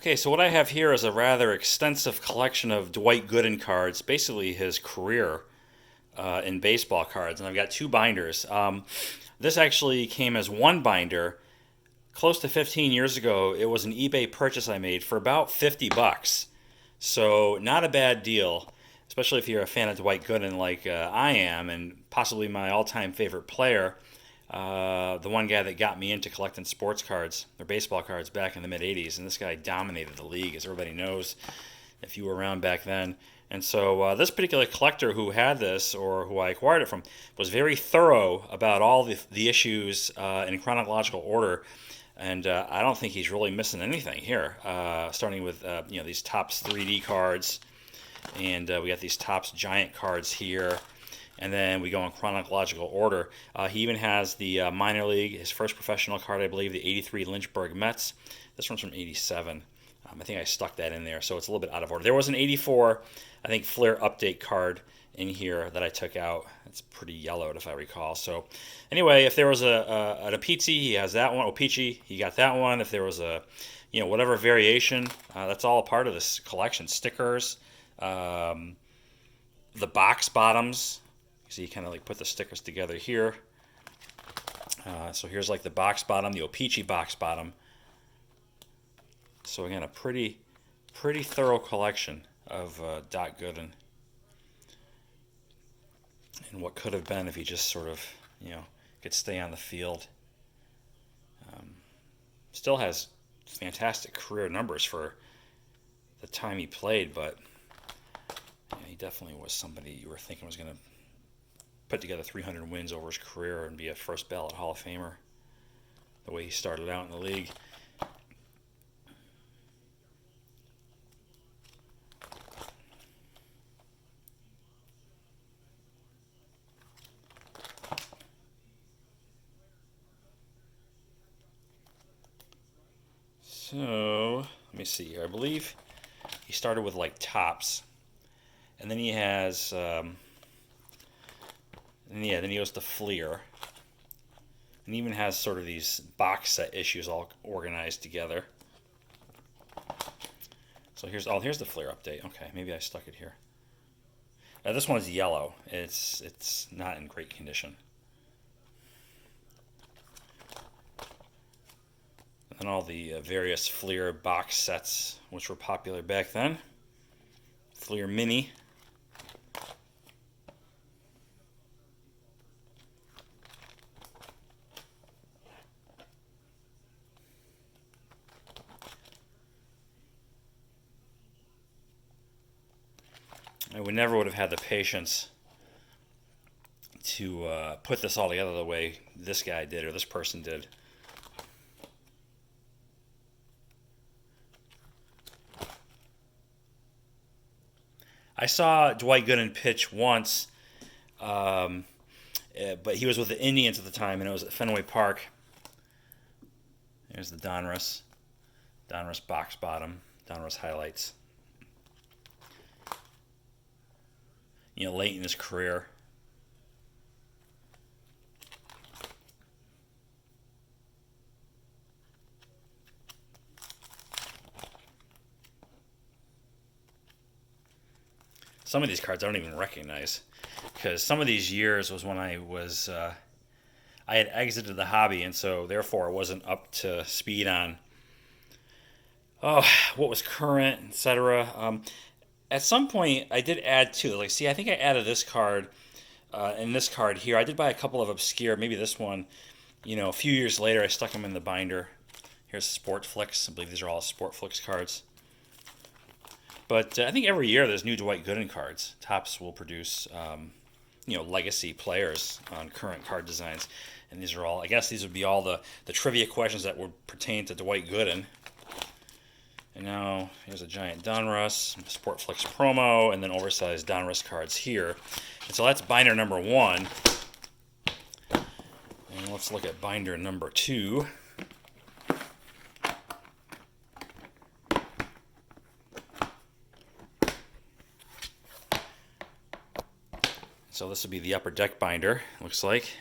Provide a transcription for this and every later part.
Okay, so what I have here is a rather extensive collection of Dwight Gooden cards, basically his career in baseball cards, and I've got two binders. This actually came as one binder close to 15 years ago. It was an eBay purchase I made for about 50 bucks. So not a bad deal, especially if you're a fan of Dwight Gooden like I am, and possibly my all-time favorite player. The one guy that got me into collecting sports cards or baseball cards back in the mid 80s, and this guy dominated the league, as everybody knows if you were around back then. And so this particular collector who had this, or who I acquired it from, was very thorough about all the issues in chronological order. And I don't think he's really missing anything here. Starting with these Topps 3D cards, and we got these Topps Giant cards here. And then we go in chronological order. He even has the minor league, his first professional card, I believe, the '83 Lynchburg Mets. This one's from '87. I think I stuck that in there, so it's a little bit out of order. There was an '84, I think, Flair update card in here that I took out. It's pretty yellowed, if I recall. So anyway, if there was an Apizzi, he has that one. Opeachy, he got that one. If there was a, whatever variation, that's all a part of this collection. Stickers, the box bottoms. So you kind of like put the stickers together here. So here's like the box bottom, the Opeachy box bottom. So again, a pretty thorough collection of Doc Gooden, and what could have been if he just sort of, could stay on the field. Still has fantastic career numbers for the time he played, but he definitely was somebody you were thinking was going to put together 300 wins over his career and be a first ballot Hall of Famer the way he started out in the league. So, let me see here. I believe he started with like Topps, and then he has then he goes to Fleer, and even has sort of these box set issues all organized together. So here's the Fleer update. Okay, maybe I stuck it here. This one is yellow. It's not in great condition. And then all the various Fleer box sets, which were popular back then. Fleer Mini. I would have had the patience to put this all together the way this guy did, or this person did. I saw Dwight Gooden pitch once, but he was with the Indians at the time, and it was at Fenway Park. There's the Donruss box bottom, Donruss highlights. Late in his career. Some of these cards I don't even recognize, because some of these years was when I had exited the hobby, and so therefore I wasn't up to speed on what was current, etc. At some point, I did add two. I think I added this card and this card here. I did buy a couple of obscure, maybe this one. A few years later, I stuck them in the binder. Here's Sport Flicks. I believe these are all Sport Flicks cards. But I think every year there's new Dwight Gooden cards. Topps will produce, legacy players on current card designs. And these are all, I guess these would be all the trivia questions that would pertain to Dwight Gooden. And now here's a giant Donruss, Sportflix promo, and then oversized Donruss cards here. And so that's binder number 1. And let's look at binder number 2. So this would be the upper deck binder, looks like.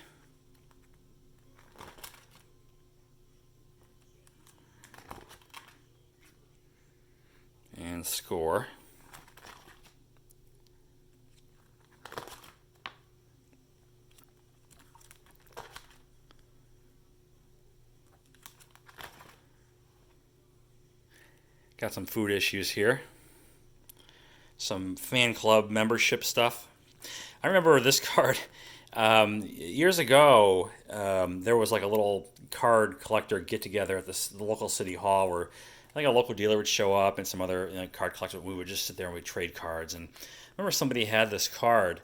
and score. Got some food issues here. Some fan club membership stuff. I remember this card years ago. There was like a little card collector get together at the local city hall where I think a local dealer would show up and some other card collectors. We would just sit there and we'd trade cards. And I remember somebody had this card,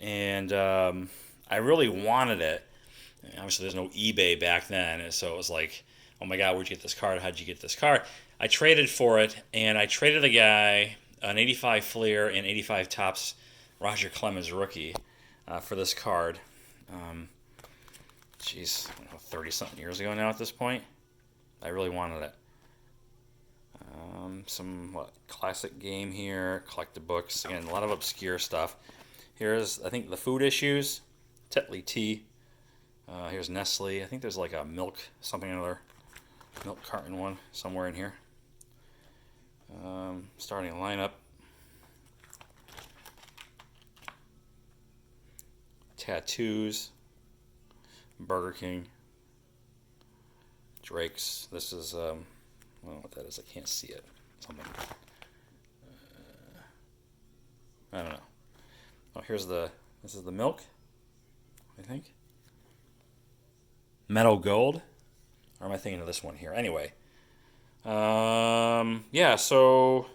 and I really wanted it. Obviously, there's no eBay back then, so it was like, oh my God, where'd you get this card? How'd you get this card? I traded for it, and I traded a guy an 85 Fleer and 85 Topps Roger Clemens rookie for this card. Geez, 30-something years ago now at this point. I really wanted it. Some classic game here, collected books. Again, a lot of obscure stuff. Here's, I think, the food issues. Tetley tea. Here's Nestle. I think there's like a milk, something or other. Milk carton one somewhere in here. Starting lineup. Tattoos. Burger King. Drake's. This is, I don't know what that is. I can't see it. Something. I don't know. Oh, this is the milk, I think. Meadow Gold. Or am I thinking of this one here? Anyway. Yeah, so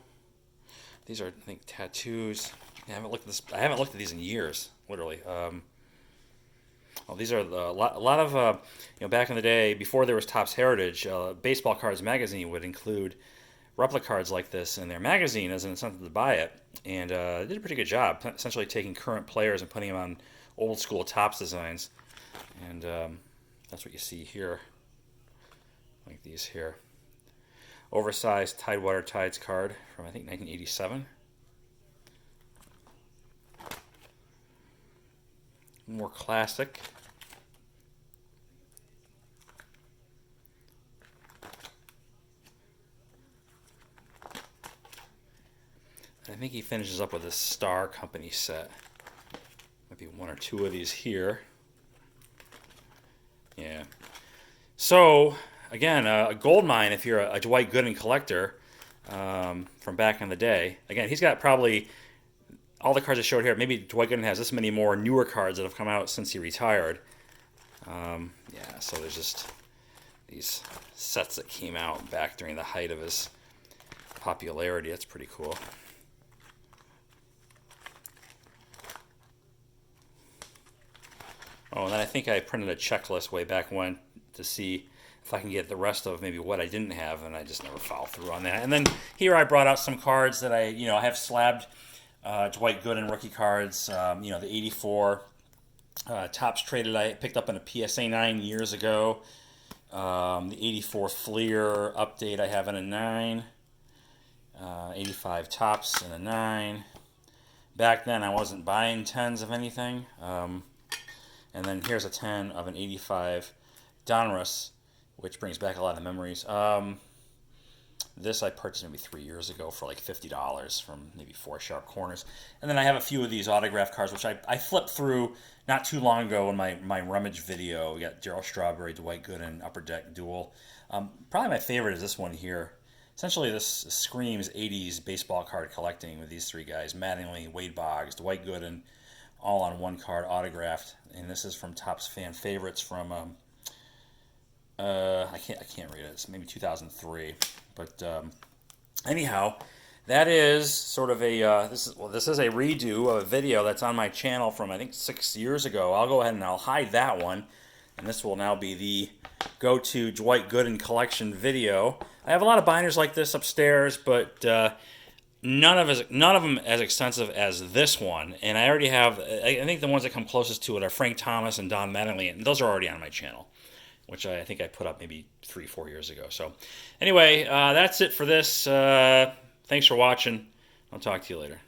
these are, I think, tattoos. I haven't looked at these in years, literally. Well, these are a lot of back in the day, before there was Topps Heritage, Baseball Cards magazine would include replica cards like this in their magazine as an incentive to buy it, and they did a pretty good job, essentially taking current players and putting them on old school Topps designs, and that's what you see here, like these here. Oversized Tidewater Tides card from, I think, 1987. More classic. I think he finishes up with this Star Company set. Might be one or two of these here. Yeah. So, again, a gold mine if you're a Dwight Gooden collector from back in the day. Again, he's got probably all the cards I showed here. Maybe Dwight Gooden has this many more newer cards that have come out since he retired. Yeah, so there's just these sets that came out back during the height of his popularity. That's pretty cool. Oh, and then I think I printed a checklist way back when to see if I can get the rest of maybe what I didn't have, and I just never followed through on that. And then here I brought out some cards that I have slabbed Dwight Gooden rookie cards. The 84 Topps traded I picked up in a PSA 9 years ago. The 84 Fleer update I have in a 9. 85 Topps in a 9. Back then I wasn't buying 10s of anything. And then here's a 10 of an 85 Donruss, which brings back a lot of memories. This I purchased maybe 3 years ago for like $50 from maybe 4 Sharp Corners. And then I have a few of these autograph cards, which I flipped through not too long ago in my rummage video. We got Darryl Strawberry, Dwight Gooden, Upper Deck Duel. Probably my favorite is this one here. Essentially, this screams 80s baseball card collecting with these three guys: Mattingly, Wade Boggs, Dwight Gooden, all on one card autographed. And this is from Topps Fan Favorites from I can't read it. It's maybe 2003. But anyhow, that is sort of a this is a redo of a video that's on my channel from I think 6 years ago. I'll go ahead and I'll hide that one, and this will now be the go-to Dwight Gooden collection video. I have a lot of binders like this upstairs, but none of them as extensive as this one. And I already have, I think the ones that come closest to it are Frank Thomas and Don Mattingly, and those are already on my channel, which I think I put up maybe 3-4 years ago. So anyway, that's it for this. Thanks for watching. I'll talk to you later.